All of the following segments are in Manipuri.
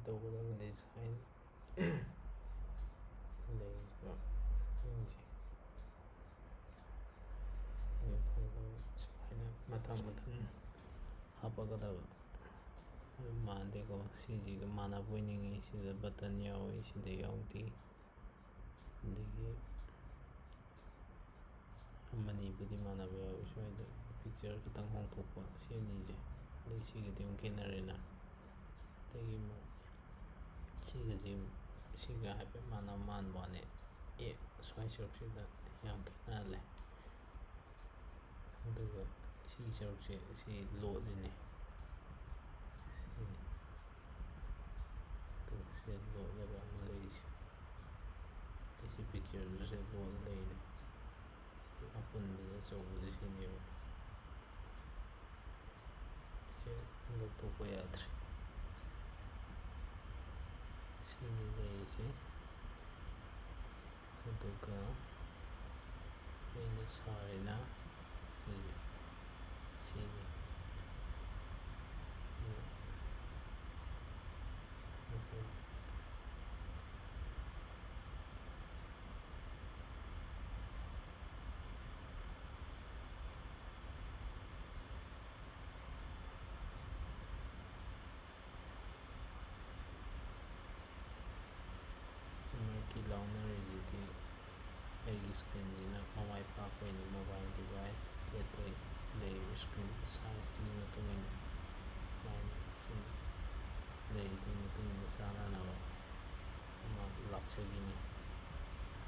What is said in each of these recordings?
tꯧꯒꯗꯕ ꯗꯤꯖꯥꯏꯟ ꯂꯩꯔꯤꯕ ꯁꯤꯡꯁꯦ ꯁꯨꯃꯥꯏꯅ ꯃꯊꯪ ꯍꯥꯞꯄꯛꯀꯗꯕ ꯃꯥꯟꯗꯦꯀꯣ ꯁꯤꯁꯤꯒ ꯃꯥꯟꯅꯕ ꯑꯣꯏꯅꯤꯡꯉꯤ ꯁꯤꯗ ꯕꯇꯟ ꯌꯥꯎꯏ ꯁꯤꯗ ꯌꯥꯎꯗꯦ ꯑꯗꯒꯤ ꯑꯃꯅꯤꯕꯨꯗꯤ ꯃꯥꯟꯅꯕ ꯌꯥꯎꯏ ꯁ꯭ꯋꯥꯏꯗ ꯄꯤꯛꯆꯔ ꯈꯤꯇꯪ ꯍꯣꯡꯊꯣꯛꯄ ꯁꯤ ꯑꯅꯤꯁꯦ ꯑꯗꯩ ꯁꯤꯒꯗꯤ ꯑꯃꯨꯛ ꯈꯦꯠꯅꯔꯦꯅ ꯑꯗꯒꯤ ꯑꯃꯨꯛ ꯁꯤꯒ ꯍꯥꯏꯐꯦꯠ ꯃꯥꯟꯕ ꯋꯥꯅꯤ ꯁ꯭ꯋꯥꯏ ꯁꯔꯨꯛꯁꯤꯗ ꯌꯥꯝ ꯈꯦꯠꯅꯍꯜꯂꯦ ꯑꯗꯨꯒ ꯁꯤꯒꯤ ꯁꯔꯨꯛꯁꯦ ꯁꯤ ꯂꯣꯠꯂꯤꯅꯦ ꯁꯤ ꯂꯣꯠꯂꯒ ꯑꯃ ꯂꯩꯔꯤꯁꯦ ꯁꯤ ꯄꯤꯛꯆꯔꯁꯦ ꯂꯣꯠꯂ ꯂꯩꯔꯤꯅꯦ ꯑꯄꯨꯟꯕꯗ ꯑꯆꯧꯕꯗ ꯁꯤꯅꯦꯕ ꯁꯤ ꯂꯧꯊꯣꯛꯄ ꯌꯥꯗ꯭ꯔꯦ ꯁꯤꯅꯤ ꯂꯩꯔꯤꯁꯦ ꯑꯗꯨꯒ ꯑꯩꯅ ꯁꯥꯔꯤꯅ ꯁꯤꯁꯦ ꯁꯤꯅꯤ ꯃꯔꯛꯀꯤ ꯂꯥꯎꯅꯔꯤꯁꯤꯗꯤ ꯑꯩꯒꯤ ꯏꯁꯀ꯭ꯔꯤꯟꯁꯤꯅ ꯃꯃꯥꯏ ꯄꯥꯛꯄꯩꯅꯤ ꯃꯣꯕꯥꯏꯜ ꯗꯤꯚꯥꯏꯁ ꯑꯇꯩ ꯂꯩꯔꯤꯕ ꯏꯁꯀ꯭ꯔꯤꯟ ꯁꯥꯏꯖꯇꯨꯒꯤ ꯃꯇꯨꯡ ꯏꯟꯅ ꯁꯨꯃꯥꯏꯅ ꯁꯨꯝ ꯂꯩꯔꯤꯗꯨꯒꯤ ꯃꯇꯨꯡ ꯏꯟꯅ ꯆꯥꯟꯅꯅꯕ ꯑꯃ ꯂꯥꯛꯆꯈꯤꯅꯤ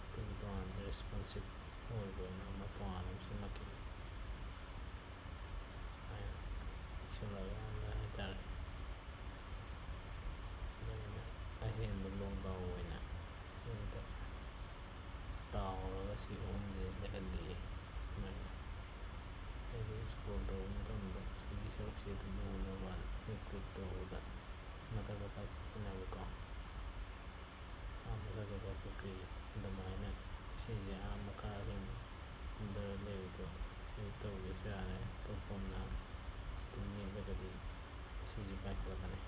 ꯑꯗꯨꯒꯤ ꯇꯣꯉꯥꯟꯕ ꯔꯦꯁꯄꯣꯟꯁꯤꯞ ꯑꯣꯏꯕꯅ ꯑꯃ ꯇꯣꯉꯥꯟꯅ ꯑꯃ ꯁꯦꯝꯂꯛꯈꯤꯅꯤ ꯁꯨꯃꯥꯏꯅ ꯄꯤꯛꯁꯜꯂꯀꯥꯟꯗ ꯍꯥꯏꯇꯥꯔꯦ ꯑꯗꯨꯃꯥꯏꯅ ꯑꯍꯦꯟꯕ ꯂꯣꯡꯗꯥꯎ ꯑꯣꯏꯅ ꯁꯤꯗ ꯇꯥꯎꯔꯒ ꯁꯤ ꯑꯍꯨꯝꯁꯦ ꯂꯩꯍꯜꯂꯤꯌꯦ ꯁꯨꯃꯥꯏꯅ ꯍꯥꯏꯗꯤ ꯏꯁꯀ꯭ꯔꯣꯜ ꯇꯧꯕ ꯃꯇꯝꯗ ꯁꯤꯒꯤ ꯁꯔꯨꯛꯁꯦ ꯑꯗꯨꯝ ꯎꯅꯕ ꯀ꯭ꯂꯤꯛ ꯇꯧꯕꯗ ꯃꯊꯛꯇ ꯄꯥꯏꯈꯠꯈꯤꯅꯕꯀꯣ ꯃꯊꯛꯇ ꯄꯥꯏꯈꯠꯈ꯭ꯔꯤꯁꯦ ꯑꯗꯨꯃꯥꯏꯅ ꯁꯤꯁꯦ ꯃꯈꯥ ꯁꯨꯝ ꯀꯨꯝꯊꯔ ꯂꯩꯕꯗꯣ ꯁꯤ ꯇꯧꯒꯦꯁꯨ ꯌꯥꯔꯦ ꯑꯇꯣꯞꯄ ꯑꯃꯅ ꯁꯤꯗ ꯌꯦꯡꯂꯒꯗꯤ ꯁꯤꯁꯨ ꯄꯥꯏꯈꯠꯂꯛꯀꯅꯤ